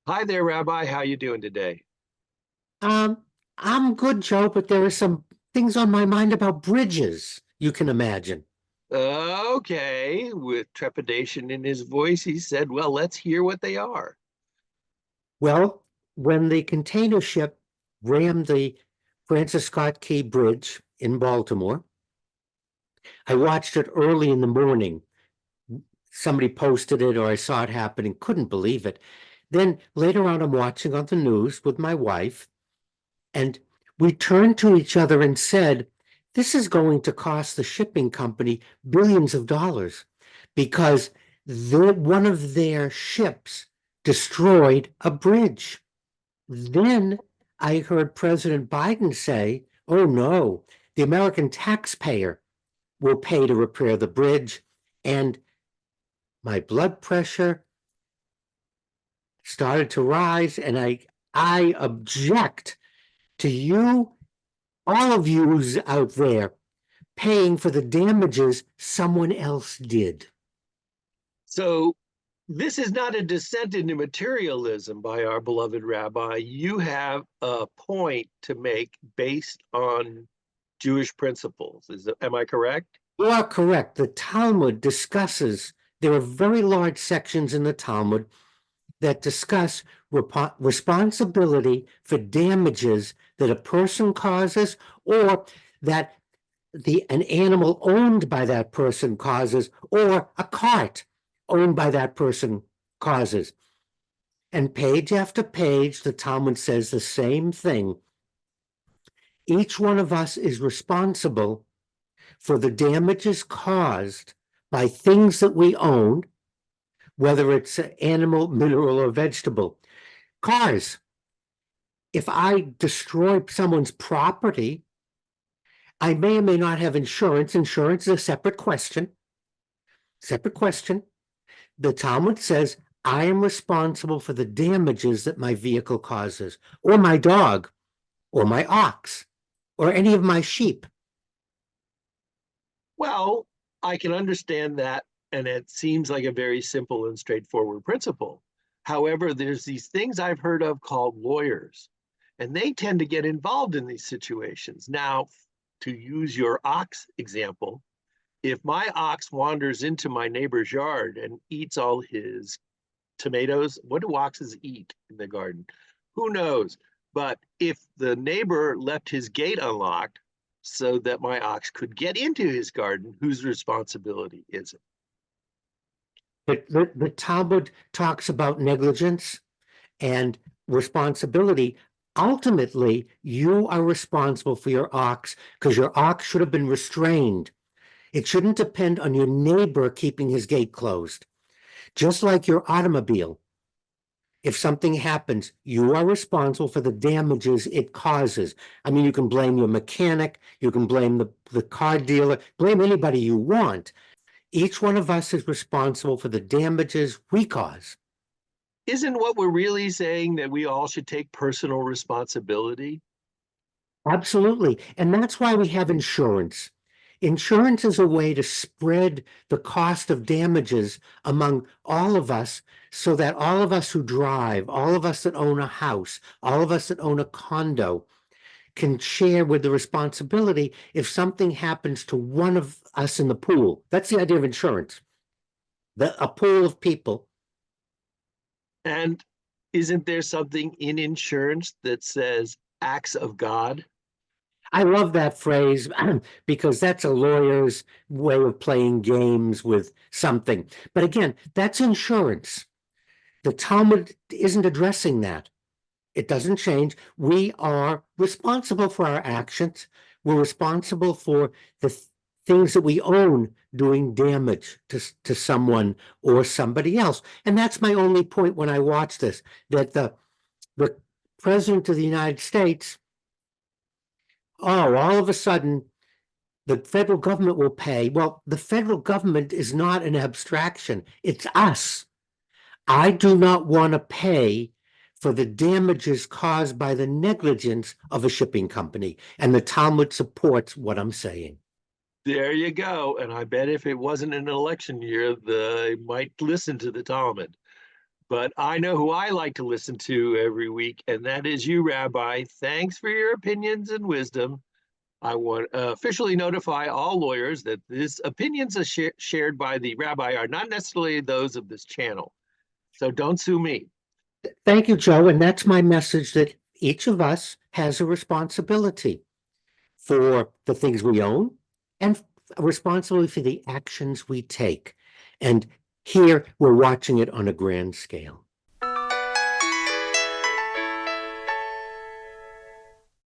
Hi there, Rabbi. How you doing today? Um, I'm good, Joe, but there are some things on my mind about bridges, you can imagine. Okay, with trepidation in his voice, he said, "Well, let's hear what they are." Well, when the container ship rammed the Francis Scott Key Bridge in Baltimore, I watched it early in the morning. Somebody posted it or I saw it happening, couldn't believe it. Then later on, I'm watching on the news with my wife, and we turned to each other and said, this is going to cost the shipping company billions of dollars because one of their ships destroyed a bridge. Then I heard President Biden say, oh no, the American taxpayer will pay to repair the bridge. And my blood pressure started to rise, and I object to you, all of yous out there, paying for the damages someone else did. So, this is not a descent into materialism by our beloved Rabbi. You have a point to make based on Jewish principles. Am I correct? You are correct. The Talmud discusses, there are very large sections in the Talmud that discuss responsibility for damages that a person causes or that an animal owned by that person causes or a cart owned by that person causes. And page after page, the Talmud says the same thing. Each one of us is responsible for the damages caused by things that we own, whether it's animal, mineral, or vegetable. Cars. If I destroy someone's property, I may or may not have insurance. Insurance is a separate question. Separate question. The Talmud says I am responsible for the damages that my vehicle causes, or my dog, or my ox, or any of my sheep. Well, I can understand that, and it seems like a very simple and straightforward principle. However, there's these things I've heard of called lawyers, and they tend to get involved in these situations. Now, to use your ox example, if my ox wanders into my neighbor's yard and eats all his tomatoes, what do oxes eat in the garden? Who knows? But if the neighbor left his gate unlocked so that my ox could get into his garden, whose responsibility is it? The Talmud talks about negligence and responsibility. Ultimately, you are responsible for your ox because your ox should have been restrained. It shouldn't depend on your neighbor keeping his gate closed. Just like your automobile, if something happens, you are responsible for the damages it causes. I mean, you can blame your mechanic, you can blame the car dealer, blame anybody you want. Each one of us is responsible for the damages we cause. Isn't what we're really saying that we all should take personal responsibility? Absolutely. And that's why we have insurance. Insurance is a way to spread the cost of damages among all of us so that all of us who drive, all of us that own a house, all of us that own a condo can share with the responsibility if something happens to one of us in the pool. That's the idea of insurance. A pool of people. And isn't there something in insurance that says acts of God? I love that phrase because that's a lawyer's way of playing games with something. But again, that's insurance. The Talmud isn't addressing that. It doesn't change. We are responsible for our actions. We're responsible for the things that we own doing damage to someone or somebody else. And that's my only point when I watch this, that the President of the United States, oh, all of a sudden, the federal government will pay. Well, the federal government is not an abstraction. It's us. I do not want to pay for the damages caused by the negligence of a shipping company. And the Talmud supports what I'm saying. There you go. And I bet if it wasn't an election year, they might listen to the Talmud. But I know who I like to listen to every week, and that is you, Rabbi. Thanks for your opinions and wisdom. I want to officially notify all lawyers that these opinions are shared by the rabbi are not necessarily those of this channel. So don't sue me. Thank you, Joe. And that's my message, that each of us has a responsibility for the things we own and a responsibility for the actions we take. And here we're watching it on a grand scale.